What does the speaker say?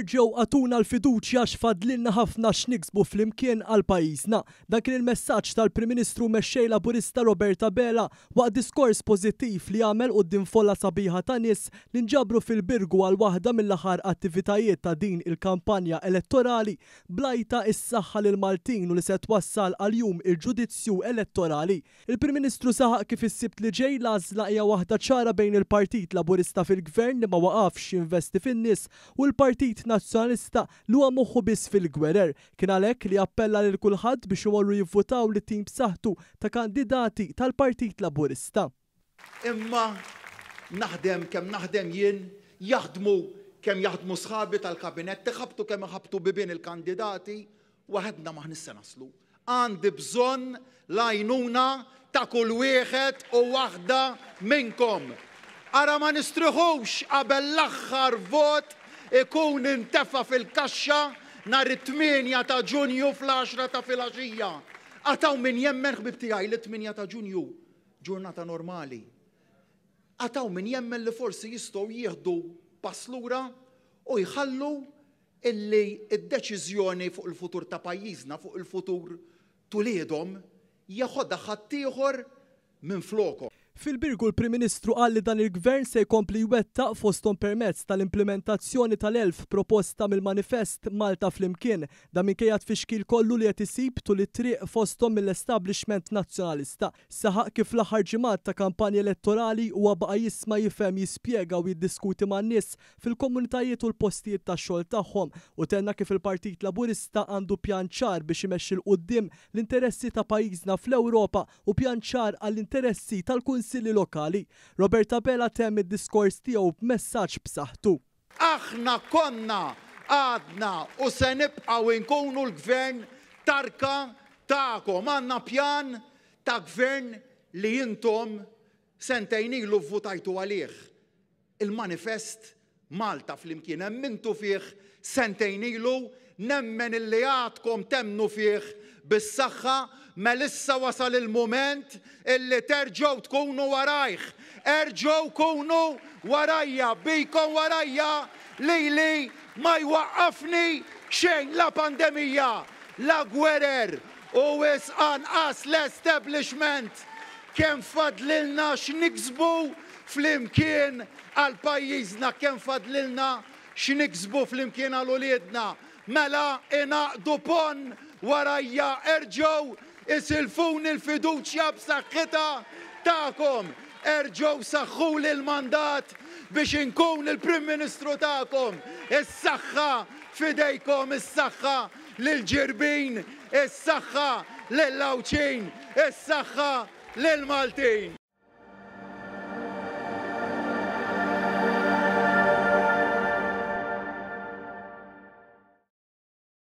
Erġgħu għatuna l-fiduċja x'fadlilna ħafna x'niksbu flimkien għal pajjiżna. Dan kien il-messaġġ tal-Prim Ministru mexxej Laburista Roberta Bela waqt diskors pożittiv li għamel quddiem folla sabiħa ta' nies li nġabru fil-Birgu għal waħda mill-aħħar attivitajiet ta' din il-kampanja elettorali blajta is-saħħa lil Maltin u li se twassal għal jum il-ġudizzju elettorali. Il-Prim Ministru saħaq kif is-sibt li ġej l-għażla hija waħda ċara bejn il-Partit Laburista fil-Gvern li ma waqafx jinvesti fin-nies u l-Partit Nazzjonalista li huwa moħħu biss fil-gwerer. Kien għalhekk li appella lil kulħadd biex imorru jivvutaw li tim b'saħħtu ta' kandidati tal-Partit Laburista. Imma naħdem kemm naħdem jien, jaħdmu kemm jaħdmu sħabi tal-kabinett, iħabtu kemm iħabtu bibien il-kandidati, waħedna ma ħnissa naslu. Għandi bżonn l-għajnuna ta' kull wieħed u waħda minnkom. Ara ma nistruħux qabel l-aħħar vot ikun intefa fil-kaxxa nhar it-8 ta' Ġunju fl-10 ta' filgħaxija. Għataw min jemmen ħbib tiegħi li 8 ta' Ġunju ġurnata normali. Għataw min jemmen li forsi jistgħu jieħdu pass lura u jħallu illi id-deċiżjoni fuq il-futur ta' pajjiżna, fuq il-futur tuliedhom jaħodha ħadd ieħor minn flokhom. Fil-Birgu l-Prim Ministru qal li dan il-Gvern se jkompli jwettaq fosthom permezz tal-implementazzjoni tal-1000 proposta mill-manifest Malta flimkien dan minkejja tfixkil kollu li qed isib tul it-triq fosthom mill-establishment nazzjonalista. Saħaq kif l-aħħar ġimgħat ta' kampanja elettorali huwa baqa' jisma' jifhem jispjega u jiddiskuti man-nies fil-komunitajiet u l-postijiet tax-xogħol tagħhom u tenna kif il-Partit Laburista għandu pjan ċar biex imexxi l quddiem l-interessi ta' pajjiżna fl-Ewropa u pjan ċar għall-interessi tal-Kunsilli lokali. Roberta Bela temm id-diskors tiegħu b'messaġġ b'saħħtu. Aħna konna għadna u se nibqgħu nkunu l-gvern tarka tagħkom. Għandna pjan ta' gvern li intom sentejn ilu vvutajtu għalih. Il-manifest Malta flimkien emmintu fih sentejn ilu, nemmen illi għadkom temnu fih bis-saħħa. Melissa wasal il-moment illi terġgħu tkunu warajh. Erġgħu kunu warajja, bijkom warajja li ma jwaqqafni xejn la pandemija, la gwerer u wis anqas l-establishment kemm fadlilna x'niksbu flimkien għal pajjiżna, kemm fadlilna x'niksbu flimkien għal uliedna. Mela inaqdu pon warajja, erġgħu isilfuni l-fiduċja b'saħħitha tagħkom. Erġgħu saħħuli l-mandat biex inkun il-Prim Ministru tagħkom. Is-saħħa fidejkom, is-saħħa lil-ġirbin, is-saħħa lill-Lawċin, is-saħħa lill-Maltin.